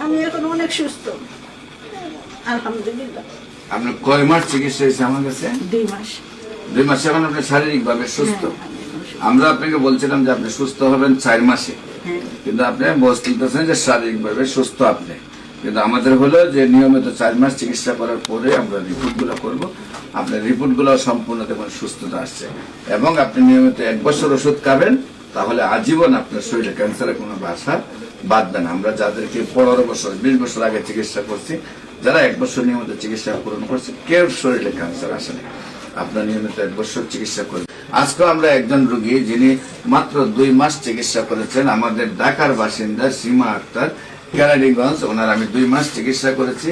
আমি এখন অনেক সুস্থ আলহামদুলিল্লাহ। আপনার কয় মাস চিকিৎসা হয়েছে আমার কাছে? 2 মাস। 2 মাসে এখন আপনি শারীরিক ভাবে সুস্থ। আমরা আপনাকে বলছিলাম যে আপনি সুস্থ হবেন 4 মাসে, কিন্তু আপনি বলতেছেন যে শারীরিক ভাবে সুস্থ আপনি। কিন্তু আমাদের হলো যে নিয়মিত 4 মাস চিকিৎসা করার পরে আমরা রিপোর্ট গুলো করবো। আপনার রিপোর্ট গুলো সম্পূর্ণ দেখুন সুস্থতা আসছে, এবং আপনি নিয়মিত 1 বছর ওষুধ খাবেন, তাহলে আজীবন আপনার শরীরে ক্যান্সারের কোনো বাসা বাঁধবে না। আমরা যাদেরকে 15 বছর 20 বছর আগে চিকিৎসা করছি, যারা 1 বছর নিয়মিত চিকিৎসা পূরণ করছে, কেউ শরীরে ক্যান্সার আসে না। আপনার নিয়মিত 1 বছর চিকিৎসা করবেন। আজকে আমরা একজন রোগী যিনি মাত্র 2 মাস চিকিৎসা করেছেন, আমাদের ঢাকার বাসিন্দা সীমা আক্তার, কেরানীগঞ্জ। ওনার আমি 2 মাস চিকিৎসা করেছি।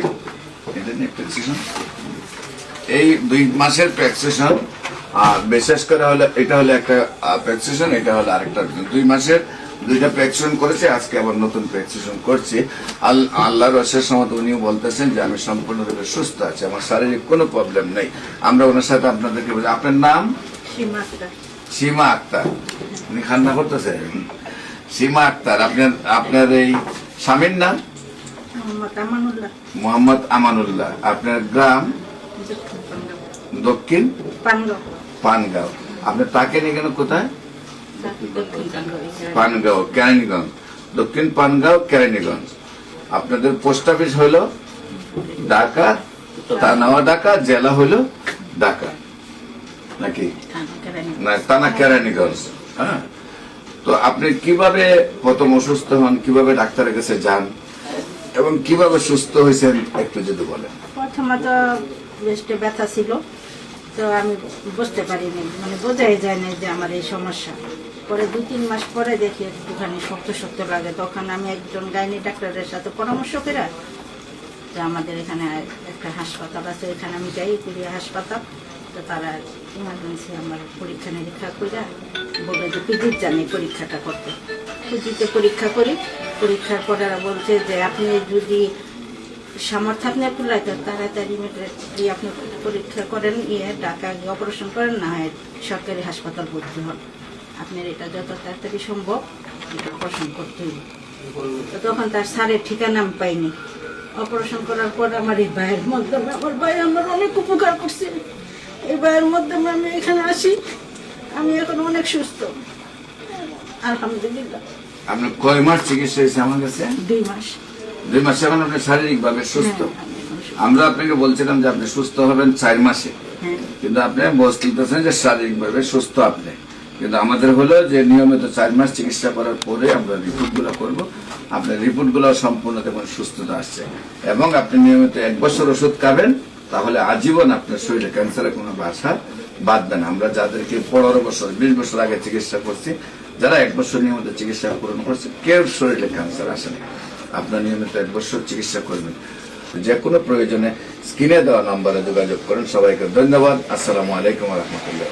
এই 2 মাসের প্রেসক্রিপশন, বিশেষ করে হলো এটা হলো একটা প্রেসক্রিপশন, এটা হলো আরেকটা। 2 মাসের 2টা প্রেসক্রিপশন করেছে, আজকে আবার নতুন প্রেসক্রিপশন করছি। আল্লাহর অশেষ রহমতে উনিও বলতেছেন যে আমি সম্পূর্ণরূপে সুস্থ আছি, আমার শারীরিক কোনো প্রবলেম নেই। আমরা ওনার সাথে আপনাদেরকে বলি, আপনার নাম? সীমা আক্তার। উনি খান্না করতেছে। সীমা আক্তার। আপনার এই স্বামীর নাম? মোহাম্মদ আমানুল্লাহ। আপনার গ্রাম? দক্ষিণ পানগাঁও। আপনি তাকে নিয়ে গেলেন কোথায়? পানগাঁও, কেরানীগঞ্জ। দক্ষিণ পানগাঁও, কেরানীগঞ্জ। আপনাদের পোস্ট অফিস হইল ঢাকা, থানাও ঢাকা, জেলা হইল ঢাকা নাকি? না, থানা কেরানীগঞ্জ। হ্যাঁ, তো আপনি কিভাবে প্রথম অসুস্থ হন, কিভাবে ডাক্তারের কাছে যান এবং কিভাবে সুস্থ হয়েছেন একটু যদি বলেন। প্রথমত ব্রেস্টে ব্যথা ছিল, তো আমি বুঝতে পারিনি, মানে বোঝাই যায় না যে আমার এই সমস্যা। পরে 2-3 মাস পরে দেখি একটুখানি শক্ত শক্ত লাগে, তখন আমি একজন গাইনি ডাক্তারের সাথে পরামর্শ করে যে আমাদের এখানে একটা হাসপাতাল আছে, এখানে আমি যাই, কুড়িয়া হাসপাতাল। তো তারা ইমার্জেন্সি আমার পরীক্ষা নিরীক্ষা করে বলে যে পিজির জানি পরীক্ষাটা করতে। পিজিতে পরীক্ষা করি, পরীক্ষার পরে বলছে যে আপনি যদি সামর্থ্য আপনি একটু লাগে তাড়াতাড়ি ইমিডিয়েটলি আপনি পরীক্ষা করেন, ঢাকা গিয়ে অপারেশন করেন, না হয় সরকারি হাসপাতাল ভর্তি হন, আপনার এটা যত তাড়াতাড়ি সম্ভব এটা অপারেশন করতে হবে। তো তখন তার স্যারের ঠিকানা আমি পাইনি। অপারেশন করার পর আমার এই ভাইয়ের মাধ্যমে, আমার ভাই আমার অনেক উপকার করছে, এই ভাইয়ের মাধ্যমে আমি এখানে আসি, আমি এখন অনেক সুস্থ আলহামদুলিল্লাহ। আপনার কয় মাস চিকিৎসা হয়েছে আমার কাছে? 2 মাস। 2 মাসে এখন আপনি শারীরিক ভাবে সুস্থ। আমরা আপনাকে বলছিলাম যে আপনি সুস্থ হবেন 4 মাসে, কিন্তু আপনি বলতেছেন যে শারীরিক ভাবে সুস্থ আপনি। কিন্তু আমাদের হলো যে নিয়মিত 4 মাস চিকিৎসা করার পরে আমরা রিপোর্ট গুলো করবো। আপনার রিপোর্ট গুলো সম্পূর্ণ দেখুন সুস্থতা আসছে, এবং আপনি নিয়মিত 1 বছর ওষুধ খাবেন, তাহলে আজীবন আপনার শরীরে ক্যান্সারের কোনো বাসা বাঁধবে না। আমরা যাদেরকে 15 বছর 20 বছর আগে চিকিৎসা করছি, যারা 1 বছর নিয়মিত চিকিৎসা পূরণ করছে, কেউ শরীরে ক্যান্সার আসে না। আপনার নিয়মিত 1 বছর চিকিৎসা করবেন। যে কোনো প্রয়োজনে স্ক্রিনে দেওয়া নম্বরে যোগাযোগ করেন। সবাইকে ধন্যবাদ। আসসালামু আলাইকুম ওয়া রাহমাতুল্লাহ।